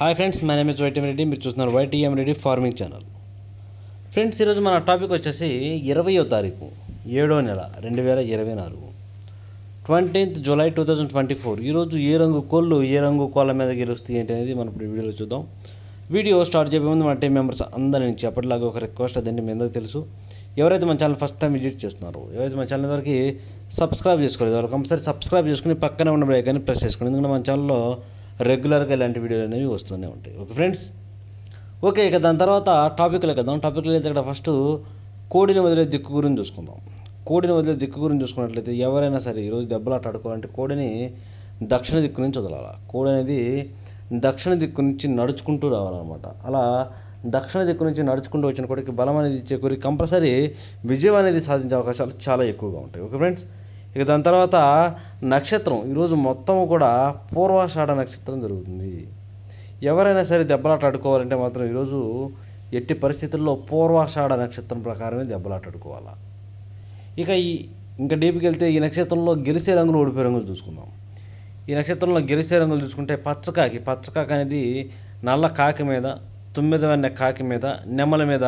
Hi friends, my name is YTM Reddy. మీరు చూస్తున్నారు YTM Reddy farming channel. Friends, ఈరోజు మన టాపిక్ వచ్చేసి 20వ తారీఖు 7వ నెల 2024, 20th July 2024. ఈరోజు ఏ రంగు కోళ్ళ మీద గెలుస్తాయి ఏంటి అనేది మనం ఇప్పుడు వీడియోలో చూద్దాం. వీడియో స్టార్ట్ చేయబోయే ముందు మన టీం మెంబర్స్ అందరి నుంచి ఎప్పటిలాగా ఒక రిక్వెస్ట్, అదండి మీ అందరికీ తెలుసు. ఎవరైతే మన ఛానల్ ఫస్ట్ టైం విజిట్ చేస్తున్నారో, ఎవరైతే మన ఛానల్ వరకు సబ్స్క్రైబ్ చేసుకోలేదు, వాళ్ళు కంపల్సరీ సబ్స్క్రైబ్ చేసుకుని పక్కనే ఉన్న బెల్ ఐకాన్ని ప్రెస్ చేసుకోండి. ఎందుకంటే మన ఛానల్లో రెగ్యులర్గా ఇలాంటి వీడియోలు అనేవి వస్తూనే ఉంటాయి. Okay friends, okay. ఇక దాని తర్వాత టాపిక్లోకి వెళ్దాం. టాపిక్లో అయితే ఇక్కడ ఫస్ట్ కోడిని వదిలే దిక్కు గురించి చూసుకుందాం. కోడిని వదిలే దిక్కు గురించి చూసుకున్నట్లయితే ఎవరైనా సరే ఈరోజు దెబ్బలాట ఆడుకోవాలంటే కోడిని దక్షిణ దిక్కు నుంచి వదలాలి. కోడి అనేది దక్షిణ దిక్కు నుంచి నడుచుకుంటూ రావాలన్నమాట. అలా దక్షిణ దిక్కు నుంచి నడుచుకుంటూ వచ్చిన కోడికి బలం అనేది చేకూరి కంపల్సరీ విజయం అనేది సాధించే అవకాశాలు చాలా ఎక్కువగా ఉంటాయి. ఓకే ఫ్రెండ్స్, ఇక దాని తర్వాత నక్షత్రం ఈరోజు మొత్తం కూడా పూర్వాషాఢ నక్షత్రం జరుగుతుంది. ఎవరైనా సరే దెబ్బలాట ఆడుకోవాలంటే మాత్రం ఈరోజు ఎట్టి పరిస్థితుల్లో పూర్వాషాఢ నక్షత్రం ప్రకారమే దెబ్బలాట ఆడుకోవాలా. ఇంకా డీప్కి వెళ్తే ఈ నక్షత్రంలో గెలిచే రంగులు, ఓడిపోయే రంగులు చూసుకుందాం. ఈ నక్షత్రంలో గెలిచే రంగులు చూసుకుంటే పచ్చకాకి అనేది నల్ల కాకి మీద, 9వ కాకి మీద, నెమల మీద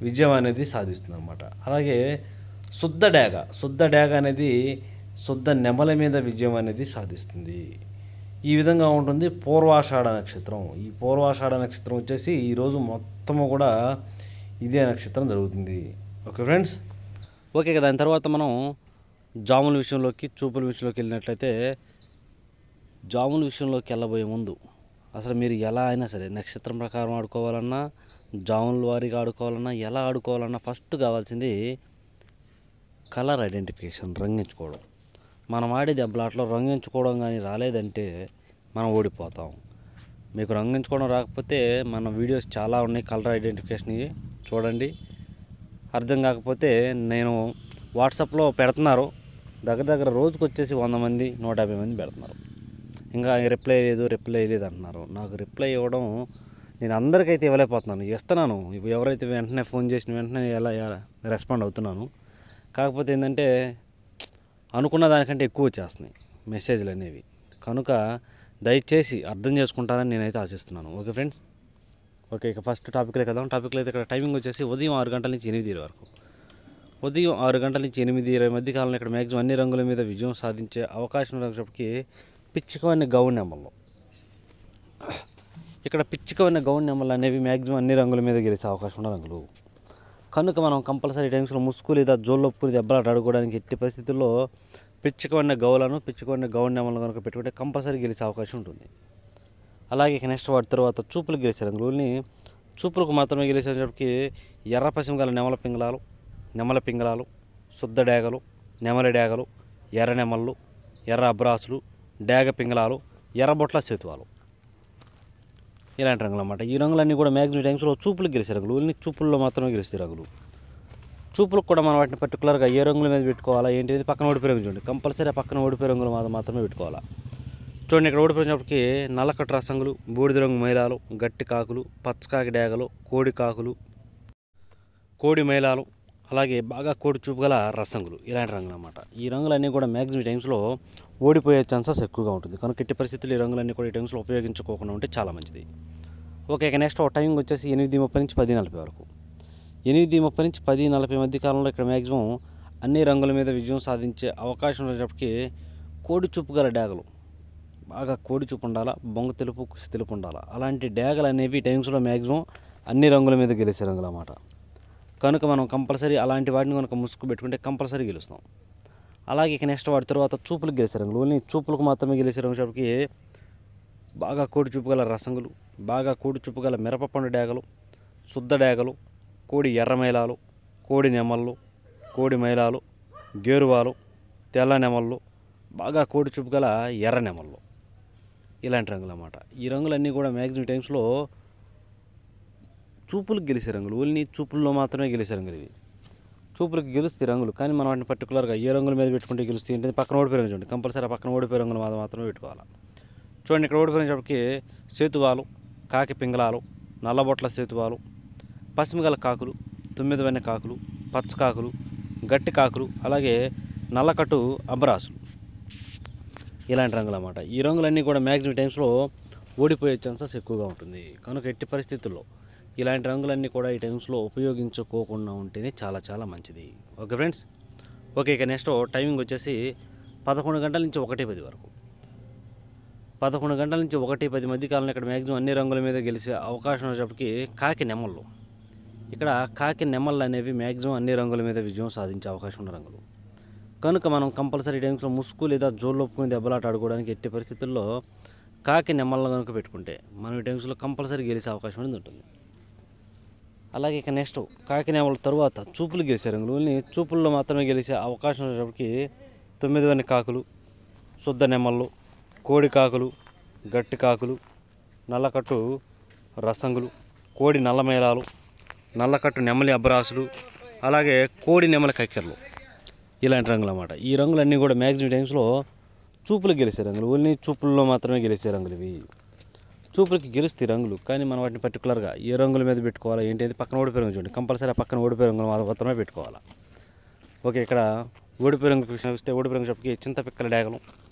విజయం అనేది సాధిస్తుంది అన్నమాట. అలాగే శుద్ధ డేగ అనేది శుద్ధ నెమల మీద విజయం అనేది సాధిస్తుంది. ఈ విధంగా ఉంటుంది పూర్వాషాఢ నక్షత్రం. ఈ పూర్వాషాఢ నక్షత్రం వచ్చేసి ఈరోజు మొత్తము కూడా ఇదే నక్షత్రం జరుగుతుంది. Okay friends, okay. దాని తర్వాత మనం జాముల విషయంలోకి, చూపుల విషయంలోకి వెళ్ళినట్లయితే, జాముల విషయంలోకి వెళ్ళబోయే ముందు అసలు మీరు ఎలా అయినా సరే నక్షత్రం ప్రకారం ఆడుకోవాలన్నా, జాముల వారీగా ఆడుకోవాలన్నా, ఎలా ఆడుకోవాలన్నా ఫస్ట్ కావాల్సింది కలర్ ఐడెంటిఫికేషన్, రంగించుకోవడం. మనం ఆడే దెబ్బలాట్లో రంగించుకోవడం కానీ రాలేదంటే మనం ఓడిపోతాం. మీకు రంగించుకోవడం రాకపోతే మన వీడియోస్ చాలా ఉన్నాయి కలర్ ఐడెంటిఫికేషన్ చూడండి. అర్థం కాకపోతే నేను వాట్సాప్లో పెడుతున్నారు, దగ్గర రోజుకు వచ్చేసి 100 మంది 150 మంది పెడుతున్నారు. ఇంకా రిప్లై లేదు అంటున్నారు. నాకు రిప్లై ఇవ్వడం నేను అందరికైతే ఇవ్వలేకపోతున్నాను. ఇస్తున్నాను, ఎవరైతే వెంటనే ఫోన్ చేసిన వెంటనే ఎలా రెస్పాండ్ అవుతున్నాను. కాకపోతే ఏంటంటే అనుకున్న దానికంటే ఎక్కువ వచ్చేస్తున్నాయి మెసేజ్లు అనేవి. కనుక దయచేసి అర్థం చేసుకుంటారని నేనైతే ఆశిస్తున్నాను. Okay friends, okay. ఇక ఫస్ట్ టాపిక్లో కదా. టాపిక్లో అయితే ఇక్కడ టైమింగ్ వచ్చేసి ఉదయం 6 గంటల నుంచి 8 వరకు. ఉదయం 6 గంటల నుంచి 8 మధ్య కాలంలో ఇక్కడ మ్యాక్సిమం అన్ని రంగుల మీద విజయం సాధించే అవకాశం ఉన్నప్పటికీ పిచ్చుకవన్న గౌన్ నెమళ్ళు, ఇక్కడ పిచ్చుకవన్న గౌన్ నెమళ్ళు అనేవి మ్యాక్సిమం అన్ని రంగుల మీద గెలిచే అవకాశం ఉన్న రంగులు. కనుక మనం కంపల్సరీ టైమ్స్లో ముసుగు లేదా జోళ్ళొప్పుని దెబ్బలాట ఆడుకోవడానికి ఎట్టి పరిస్థితుల్లో పిచ్చుకవన్న గౌన్ నెమలను కనుక పెట్టుకుంటే కంపల్సరీ గెలిచే అవకాశం ఉంటుంది. అలాగే ఇక నెక్స్ట్ వాటి తర్వాత చూపులకు గెలిచే రంగులని, చూపులకు మాత్రమే గెలిచేటప్పటికి ఎర్ర పసిమ గల నెమల పింగళాలు, శుద్ధ డేగలు, నెమలి డేగలు, ఎర్ర నెమళ్ళు, ఎర్ర అబ్రాసులు, డేగ పింగళాలు, ఎర్రబొట్ల సేతువాలు, ఇలాంటి రంగులు అన్నమాట. ఈ రంగులన్నీ కూడా మ్యాక్సిమం టైమ్స్లో చూపులకు గెలిచే రంగులు. ఓన్లీ చూపుల్లో మాత్రమే గెలిచే రంగులు. చూపులకు కూడా మనం వాటిని పర్టికులర్గా ఏ రంగుల మీద పెట్టుకోవాలా ఏంటి పక్కన ఓడిపోయే రంగు చూడండి. కంపల్సరీ ఆ పక్కన ఓడిపోయే రంగులు మాత్రమే పెట్టుకోవాలా. చూడండి, ఇక్కడ ఓడిపోయినప్పటికీ నల్లకట్టు రసంగులు, బూడిద రంగు మైలాలు, గట్టి కాకులు, పచ్చకాకి డేగలు, కోడి కాకులు, కోడి మైలాలు, అలాగే బాగా కోడి చూపు గల రసంగులు, ఇలాంటి రంగులు అన్నమాట. ఈ రంగులన్నీ కూడా మ్యాక్సిమం టైమ్స్లో ఓడిపోయే ఛాన్సెస్ ఎక్కువగా ఉంటుంది. కనుక ఎట్టి పరిస్థితులు ఈ రంగులన్నీ కూడా ఈ టైమ్స్లో ఉపయోగించుకోకుండా ఉంటే చాలా మంచిది. ఓకే. ఇక నెక్స్ట్ టైమింగ్ వచ్చేసి 8:30 నుంచి 10:40 వరకు. 8:30 నుంచి 10:40 మధ్య కాలంలో ఇక్కడ మ్యాక్సిమం అన్ని రంగుల మీద విజయం సాధించే అవకాశం ఉన్నప్పటికీ కోడి చూపు గల డేగలు, బాగా కోడి చూపు ఉండాలా, బొంగ తెలుపు కుసి తెలుపు ఉండాలా, అలాంటి డేగలు అనేవి టైమ్స్లో మ్యాక్సిమం అన్ని రంగుల మీద గెలిచే రంగులు అన్నమాట. కనుక మనం కంపల్సరీ అలాంటి వాటిని కనుక ముసుగు పెట్టుకుంటే కంపల్సరీ గెలుస్తాం. అలాగే ఇక నెక్స్ట్ వాటి తర్వాత చూపులకు గెలిచే రంగులు. ఓన్లీ చూపులకు మాత్రమే గెలిచే రంగులకి బాగా కోడి చూపు గల రసంగులు, బాగా కోడి చూపు గల మిరపపండు డేగలు, శుద్ధ డేగలు, కోడి ఎర్ర మైలాలు, కోడి నెమళ్ళు, కోడి మైలాలు, గేరువాలు, తెల్ల నెమళ్ళు, బాగా కోడి చూపు గల ఎర్ర నెమళ్ళు, ఇలాంటి రంగులు అన్నమాట. ఈ రంగులన్నీ కూడా మ్యాక్సిమం టైమ్స్లో చూపులకు గెలిచే రంగులు. ఓన్లీ చూపుల్లో మాత్రమే గెలిచే రంగులు ఇవి. చూపులకు గెలుస్తాయి రంగులు, కానీ మనం వాటిని పర్టికులర్గా ఏ రంగుల మీద పెట్టుకుంటే గెలుస్తాయి ఏంటంటే పక్కన ఓడిపోయే రంగు చూడండి. కంపల్సరీ ఆ పక్కన ఓడిపోయే రంగులు మాత్రమే పెట్టుకోవాలి. చూడండి, ఇక్కడ ఓడిపోయినప్పటికీ సేతువాలు, కాకి పింగళాలు, నల్లబొట్ల సేతువాలు, పసిమిగల కాకులు, 9వ కాకులు, పచ్చకాకులు, గట్టి కాకులు, అలాగే నల్లకట్టు అబ్రాసులు, ఇలాంటి రంగులు అన్నమాట. ఈ రంగులన్నీ కూడా మ్యాక్సిమం టైమ్స్లో ఓడిపోయే ఛాన్సెస్ ఎక్కువగా ఉంటుంది. కనుక ఎట్టి పరిస్థితుల్లో ఇలాంటి రంగులన్నీ కూడా ఈ టైమ్స్లో ఉపయోగించుకోకుండా ఉంటేనే చాలా చాలా మంచిది. Okay friends. ఓకే, ఇక నెక్స్ట్ టైమింగ్ వచ్చేసి 11 గంటల నుంచి 1:10 వరకు. 11 గంటల నుంచి 1:10 మధ్య కాలంలో ఇక్కడ మ్యాక్సిమం అన్ని రంగుల మీద గెలిచే అవకాశం వచ్చేటప్పటికి కాకి నెమళ్ళు. ఇక్కడ కాకి నెమళ్ళు అనేవి మ్యాక్సిమం అన్ని రంగుల మీద విజయం సాధించే అవకాశం ఉన్న రంగులు. కనుక మనం కంపల్సరీ టైమ్స్లో ముసుగు లేదా జోళ్ళు ఒప్పుకుని దెబ్బలాట ఆడుకోవడానికి ఎట్టి పరిస్థితుల్లో కాకి నెమళ్ళను కనుక పెట్టుకుంటే మనం ఈ టైమ్స్లో కంపల్సరీ గెలిచే అవకాశం అనేది ఉంటుంది. అలాగే ఇక నెక్స్ట్ కాకి నెమళ్ళ తరువాత చూపులు గెలిచే రంగులు. ఓన్లీ చూపుల్లో మాత్రమే గెలిచే అవకాశం వచ్చేటప్పటికి 9 వన్ని కాకులు, శుద్ధ నెమళ్ళు, కోడి కాకులు, గట్టి కాకులు, నల్లకట్టు రసంగులు, కోడి నల్ల మేళాలు, నల్లకట్టు నెమలి అబ్బరాసులు, అలాగే కోడి నెమలి కక్కెరలు, ఇలాంటి రంగులు అన్నమాట. ఈ రంగులన్నీ కూడా మ్యాక్సిమం టైమ్స్లో చూపులు గెలిచే రంగులు. ఓన్లీ చూపుల్లో మాత్రమే గెలిచే రంగులు ఇవి. చూపులకి గెలుస్తాయి రంగులు, కానీ మనం వాటిని పర్టికులర్గా ఏ రంగుల మీద పెట్టుకోవాలా ఏంటి అనేది పక్కన ఓడిపోయే రంగు చూడండి. కంపల్సరీ ఆ పక్కన ఓడిపోయే రంగులు మాత్రమే పెట్టుకోవాలా. ఓకే, ఇక్కడ ఓడిపోయే రంగు చూస్తే ఓడిపోయే రంగు చెప్పి చింతపిక్కల డేగలు,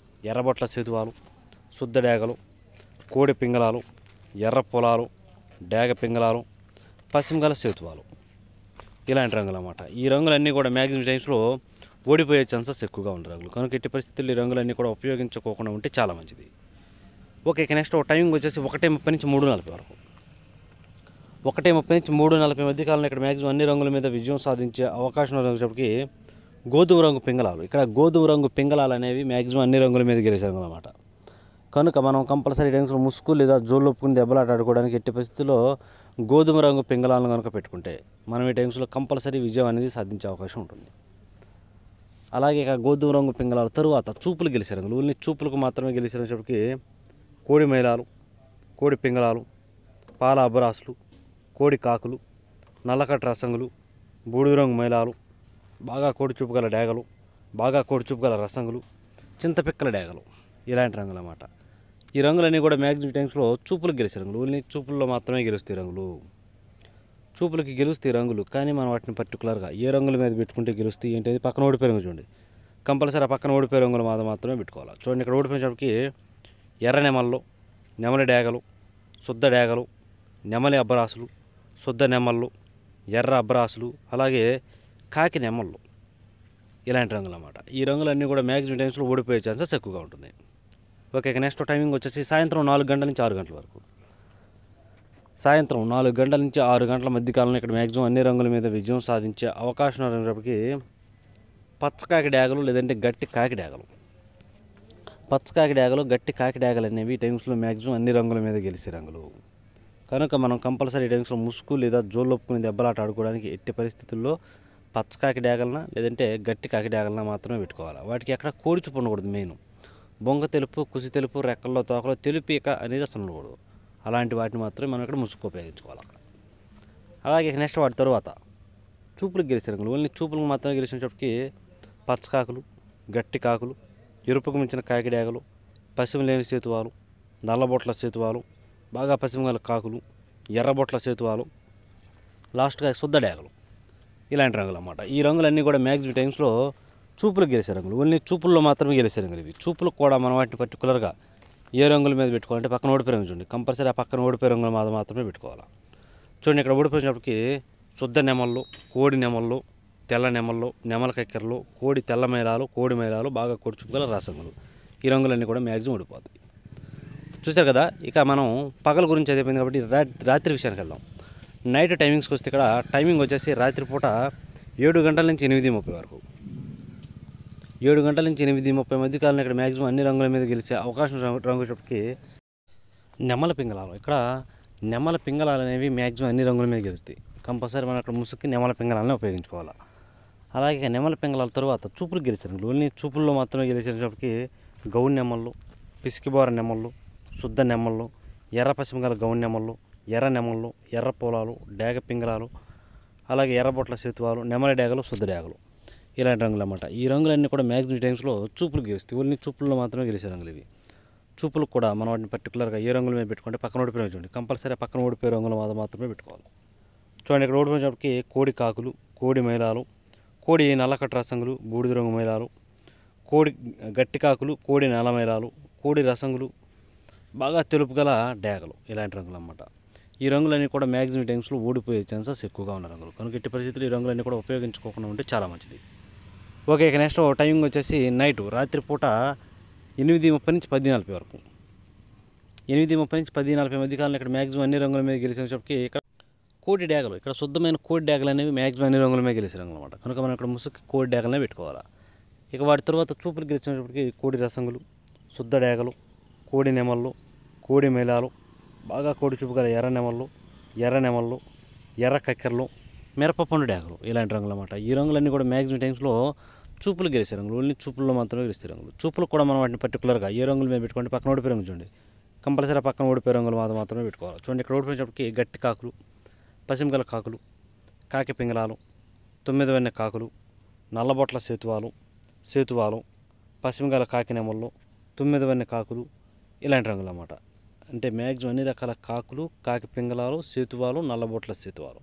ఎర్రబొట్ల సేతువాలు, శుద్ధ డేగలు, కోడి పింగళాలు, ఎర్ర పొలాలు, డేగ పింగళాలు, పశ్చిమగల సేతువాలు, ఇలాంటి రంగులు అన్నమాట. ఈ రంగులన్నీ కూడా మ్యాక్సిమం టైమ్స్లో ఓడిపోయే ఛాన్సెస్ ఎక్కువగా ఉన్న రంగులు. కనుక ఎట్టి పరిస్థితుల్లో ఈ రంగులన్నీ కూడా ఉపయోగించుకోకుండా ఉంటే చాలా మంచిది. ఓకే, ఇక నెక్స్ట్ టైమింగ్ వచ్చేసి 1:30 నుంచి 3:40 వరకు. 1:30 నుంచి 3:40 మధ్య కాలంలో ఇక్కడ మ్యాక్సిమం అన్ని రంగుల మీద విజయం సాధించే అవకాశం వచ్చేటప్పటికి గోధుమ రంగు పింగళాలు. ఇక్కడ గోధుమ రంగు పింగళాలు అనేవి మ్యాక్సిమం అన్ని రంగుల మీద గెలిచే రంగులు అన్నమాట. కనుక మనం కంపల్సరీ టైమ్స్లో ముసుగు లేదా జోళ్ళు ఒప్పుకుని దెబ్బలాట ఆడుకోవడానికి ఎట్టి పరిస్థితుల్లో గోధుమ రంగు పింగళాలను కనుక పెట్టుకుంటే మనం ఈ టైమ్స్లో కంపల్సరీ విజయం అనేది సాధించే అవకాశం ఉంటుంది. అలాగే ఇక గోధుమ రంగు పింగళాల తరువాత చూపులు గెలిచే రంగులు. ఓన్లీ చూపులకు మాత్రమే గెలిచేటప్పటికి కోడి మైలాలు, కోడి పింగళాలు, పాల అబ్బరాసులు, కోడి కాకులు, నల్లకట్ట రసంగులు, బూడిద రంగు మైలాలు, బాగా కోడి చూపు గల డేగలు, బాగా కోడి చూపు గల రసంగులు, చింతపిక్కల డేగలు, ఇలాంటి రంగులు అన్నమాట. ఈ రంగులన్నీ కూడా మ్యాక్సిమం టైమ్స్లో చూపులకు గెలిచే రంగులు. ఓన్లీ చూపుల్లో మాత్రమే గెలుస్తాయి రంగులు. చూపులకి గెలుస్తాయి రంగులు, కానీ మనం వాటిని పర్టికులర్గా ఏ రంగుల మీద పెట్టుకుంటే గెలుస్తాయి ఏంటి పక్కన ఓడిపోయే రంగు చూడండి. కంపల్సరీ ఆ పక్కన ఓడిపోయే రంగులు మాత్రమే పెట్టుకోవాలి. చూడండి, ఇక్కడ ఓడిపోయినప్పటికీ ఎర్ర నెమళ్ళు, నెమలి డేగలు, శుద్ధ డేగలు, నెమలి అబ్బరాసులు, శుద్ధ నెమళ్ళు, ఎర్ర అబ్బరాసులు, అలాగే కాకి నెమళ్ళు, ఇలాంటి రంగులు అన్నమాట. ఈ రంగులన్నీ కూడా మ్యాక్సిమం టైమ్స్లో ఓడిపోయే ఛాన్సెస్ ఎక్కువగా ఉంటుంది. ఓకే, నెక్స్ట్ టైమింగ్ వచ్చేసి సాయంత్రం 4 గంటల నుంచి 6 గంటల వరకు. సాయంత్రం 4 గంటల నుంచి 6 గంటల మధ్య కాలంలో ఇక్కడ మ్యాక్సిమం అన్ని రంగుల మీద విజయం సాధించే అవకాశం ఉన్నప్పటికీ పచ్చకాకి డేగలు లేదంటే గట్టి కాకి డేగలు, పచ్చకాకి డేగలు, గట్టి కాకి డేగలు అనేవి ఈ టైమ్స్లో మ్యాక్సిమం అన్ని రంగుల మీద గెలిచే రంగులు. కనుక మనం కంపల్సరీ టైమ్స్లో ముసుగు లేదా జోళ్ళు ఒప్పుకుని దెబ్బలాట ఆడుకోవడానికి ఎట్టి పరిస్థితుల్లో పచ్చకాకి డేగలన లేదంటే గట్టి కాకి డేగలన మాత్రమే పెట్టుకోవాలి. వాటికి ఎక్కడ కోడి చూపు ఉండకూడదు. మెయిన్ బొంగ తెలుపు, కుసి తెలుపు, రెక్కల్లో తోకలో తెలుపీక అనేది అసలు ఉండకూడదు. అలాంటి వాటిని మాత్రమే మనం ఇక్కడ ముసుగు ఉపయోగించుకోవాలి అక్కడ. అలాగే నెక్స్ట్ వాటి తర్వాత చూపులకు గెలిచే రంగులు. ఓన్లీ చూపులకు మాత్రమే గెలిచినప్పటికీ పచ్చకాకులు, గట్టి కాకులు, ఎరుపుకు మించిన కాకి డేగలు, పశ్చిమ లేని సేతువాలు, నల్లబొట్ల సేతువాలు, బాగా పశ్చిమ గల కాకులు, ఎర్రబొట్ల సేతువాలు, లాస్ట్గా శుద్ధ డేగలు, ఇలాంటి రంగులు అన్నమాట. ఈ రంగులన్నీ కూడా మ్యాక్సిమం టైమ్స్లో చూపులకు గెలిచే రంగులు. ఓన్లీ చూపుల్లో మాత్రమే గెలిచే రంగులు ఇవి. చూపులకు కూడా మనం వాటిని పర్టికులర్గా ఏ రంగుల మీద పెట్టుకోవాలంటే పక్కన ఓడిపోయే రంగు చూడండి. కంపల్సరీ ఆ పక్కన ఓడిపోయే రంగులు మాత్రమే పెట్టుకోవాలి. చూడండి, ఇక్కడ ఓడిపోయినప్పటికీ శుద్ధ నెమళ్ళు, కోడి నెమళ్ళు, తెల్ల నెమళ్ళు, నెమల కక్కెరలు, కోడి తెల్ల మైలాలు, కోడి మైలాలు, బాగా కోడి చూపు గల రసంగులు, ఈ రంగులన్నీ కూడా మ్యాక్సిమం ఓడిపోతాయి. చూస్తారు కదా. ఇక మనం పగల గురించి అయిపోయింది కాబట్టి రాత్రి విషయానికి వెళ్దాం. నైట్ టైమింగ్స్కి వస్తే ఇక్కడ టైమింగ్ వచ్చేసి రాత్రిపూట 7 గంటల నుంచి 8:30 వరకు. 7 గంటల నుంచి 8:30 మధ్య కాలంలో ఇక్కడ మ్యాక్సిమం అన్ని రంగుల మీద గెలిచే అవకాశం రంగు చెప్పి నెమల పింగళాలు. ఇక్కడ నెమల పింగళాలు అనేవి మ్యాక్సిమం అన్ని రంగుల మీద గెలుస్తాయి. కంపల్సరీ మనం అక్కడ ముసుగుకి నెమల పింగళాలని ఉపయోగించుకోవాలి. అలాగే నెమల పింగళాల తర్వాత చూపులు గెలిచే రంగులు. ఓన్లీ చూపుల్లో మాత్రమే గెలిచేటప్పటికి గౌన్ నెమళ్ళు, పిసికిబోర నెమళ్ళు, శుద్ధ నెమళ్ళు, ఎర్ర పశ్చిమ గల గౌన్ నెమళ్ళు, ఎర్ర నెమళ్ళు, ఎర్ర పొలాలు, డేగ పింగళాలు, అలాగే ఎర్రబొట్ల సేతువాలు, నెమలి డేగలు, శుద్ధ డేగలు, ఇలాంటి రంగులు అన్నమాట. ఈ రంగులన్నీ కూడా మ్యాక్సిమం టైమ్స్లో చూపులు గెలుస్తాయి. ఓన్లీ చూపుల్లో మాత్రమే గెలిచే రంగులు ఇవి. చూపులకు కూడా మనం వాటిని పర్టికులర్గా ఏ రంగుల మీద పెట్టుకుంటే పక్కన ఓడిపోయిన చూడండి. కంపల్సరీ పక్కన ఓడిపోయే రంగుల మాత్రమే పెట్టుకోవాలి. చూడండి, ఇక్కడ ఓడిపోయినప్పటికి కోడి కాకులు, కోడి మైలాలు, కోడి నల్లకట్ట రసంగులు, బూడిద రంగు మైలాలు, కోడి గట్టి కాకులు, కోడి నల్ల మైలాలు, కోడి రసంగులు, బాగా తెలుపు గల డేగలు ఇలాంటి రంగులు అన్నమాట. ఈ రంగులన్నీ కూడా మ్యాక్సిమం టైమ్స్లో ఓడిపోయే ఛాన్సెస్ ఎక్కువగా ఉన్న రంగులు. కనుక ఎట్టి పరిస్థితులు ఈ రంగులన్నీ కూడా ఉపయోగించుకోకుండా ఉంటే చాలా మంచిది. ఓకే, ఇక నెక్స్ట్ టైమింగ్ వచ్చేసి నైటు రాత్రిపూట 8:30 నుంచి 10:40 వరకు. 8:30 నుంచి 10:40 మధ్య కాలంలో ఇక్కడ మ్యాక్సిమం అన్ని రంగుల మీద గెలిచేటప్పటికి ఇక్కడ కోడి డేగలు, ఇక్కడ శుద్ధమైన కోడి డేగలు అనేవి మ్యాక్సిమం అన్ని రంగుల మీద గెలిచే రంగులు అనమాట. కనుక మనం ఇక్కడ ముసుగు కోడి డేగలనే పెట్టుకోవాలి. ఇక వాటి తర్వాత చూపులు గెలిచినప్పటికి కోడి రసంగులు, శుద్ధ డేగలు, కోడి నెమళ్ళు, కోడి మేళాలు, బాగా కోడి చూపు గల ఎర్ర నెమళ్ళు, ఎర్ర కక్కెరలు, మిరపపండు డేగలు ఇలాంటి రంగులు అన్నమాట. ఈ రంగులన్నీ కూడా మ్యాక్సిమం టైమ్స్లో చూపులు గెలిచే రంగులు, ఓన్లీ చూపుల్లో మాత్రమే గెలిచే రంగులు. చూపులు కూడా మనం వాటిని పర్టికులర్గా ఏ రంగుల మీద పెట్టుకుంటే పక్కన ఓడిపోయే రంగు చూడండి, కంపల్సరీ పక్కన ఓడిపోయే రంగులు మాత్రమే పెట్టుకోవాలి. చూడండి, ఇక్కడ ఓడిపోయినప్పటికి గట్టి కాకులు, పసిమిగల కాకులు, కాకి పింగళాలు, 9 వెన్నె కాకులు, నల్లబొట్ల సేతువాలు, పసిమిగల కాకి నెమళ్ళు, 9 వెన్నె కాకులు ఇలాంటి రంగులు అన్నమాట. అంటే మ్యాక్సిమం అన్ని రకాల కాకులు, కాకి పింగళాలు, సేతువాలు, నల్లబొట్ల సేతువాలు,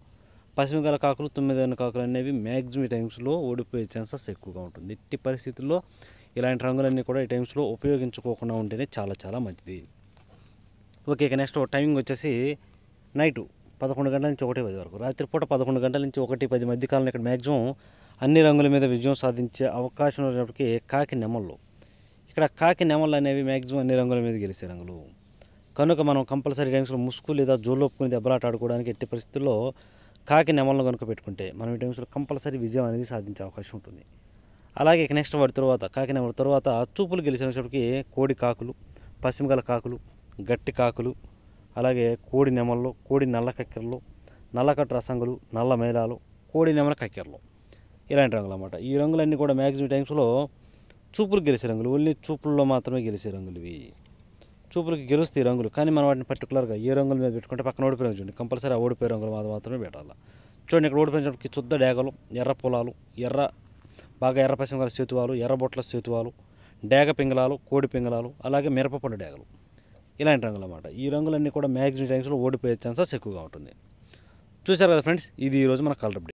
పసిమిగల కాకులు, 9 వెన్నె కాకులు అనేవి మ్యాక్సిమం టైమ్స్లో ఓడిపోయే ఛాన్సెస్ ఎక్కువగా ఉంటుంది. ఎట్టి పరిస్థితుల్లో ఇలాంటి రంగులన్నీ కూడా ఈ టైమ్స్లో ఉపయోగించుకోకుండా ఉంటేనే చాలా చాలా మంచిది. ఓకే, ఇక నెక్స్ట్ టైమింగ్ వచ్చేసి నైటు 11 గంటల నుంచి 1:10 వరకు. రాత్రిపూట 11 గంటల నుంచి 1:10 మధ్య కాలంలో ఇక్కడ మ్యాక్సిమం అన్ని రంగుల మీద విజయం సాధించే అవకాశం ఉన్నప్పటికీ కాకి నెమళ్ళు, ఇక్కడ కాకి నెమళ్ళు అనేవి మ్యాక్సిమం అన్ని రంగుల మీద గెలిచే రంగులు. కనుక మనం కంపల్సరీ టైమ్స్లో ముసుగు లేదా జోలొప్పుకుని దెబ్బలాట ఆడుకోవడానికి ఎట్టి పరిస్థితుల్లో కాకి నెమళ్ళను కనుక పెట్టుకుంటే మనం ఈ టైమ్స్లో కంపల్సరీ విజయం అనేది సాధించే అవకాశం ఉంటుంది. అలాగే ఇక నెక్స్ట్ వాటి తర్వాత కాకి నెమళ్ళ తర్వాత చూపులు గెలిచినప్పటికీ కోడి కాకులు, పశ్చిమగల కాకులు, గట్టి కాకులు, అలాగే కోడి నెమళ్ళు, కోడి నల్ల కక్కెరలు, నల్లకట్టు రసంగులు, నల్ల మేళాలు, కోడి నెమల కక్కెరలు ఇలాంటి రంగులు అన్నమాట. ఈ రంగులన్నీ కూడా మ్యాక్సిమం టైమ్స్లో చూపులు గెలిచే రంగులు, ఓన్లీ చూపుల్లో మాత్రమే గెలిచే రంగులు ఇవి. చూపులకి గెలుస్తాయి ఈ రంగులు, కానీ మనం వాటిని పర్టికులర్గా ఏ రంగుల మీద పెట్టుకుంటే పక్కన ఓడిపోయే రంగు చూడండి, కంపల్సరీ ఆ ఓడిపోయే రంగులు మాత్రమే పెట్టాలి. చూడండి, ఇక్కడ ఓడిపోయినప్పటికి శుద్ధ డేగలు, ఎర్ర పొలాలు, బాగా ఎర్ర పసిమిగల సేతువాలు, ఎర్ర బొట్ల సేతువాలు, డేగ పింగళాలు, కోడి పింగళాలు, అలాగే మిరపపండు డేగలు ఇలాంటి రంగులు అన్నమాట. ఈ రంగులన్నీ కూడా మ్యాక్సిమం టైమ్స్లో ఓడిపోయే ఛాన్సెస్ ఎక్కువగా ఉంటుంది. చూశారు కదా ఫ్రెండ్స్, ఇది ఈరోజు మన కలర్ అప్డేట్.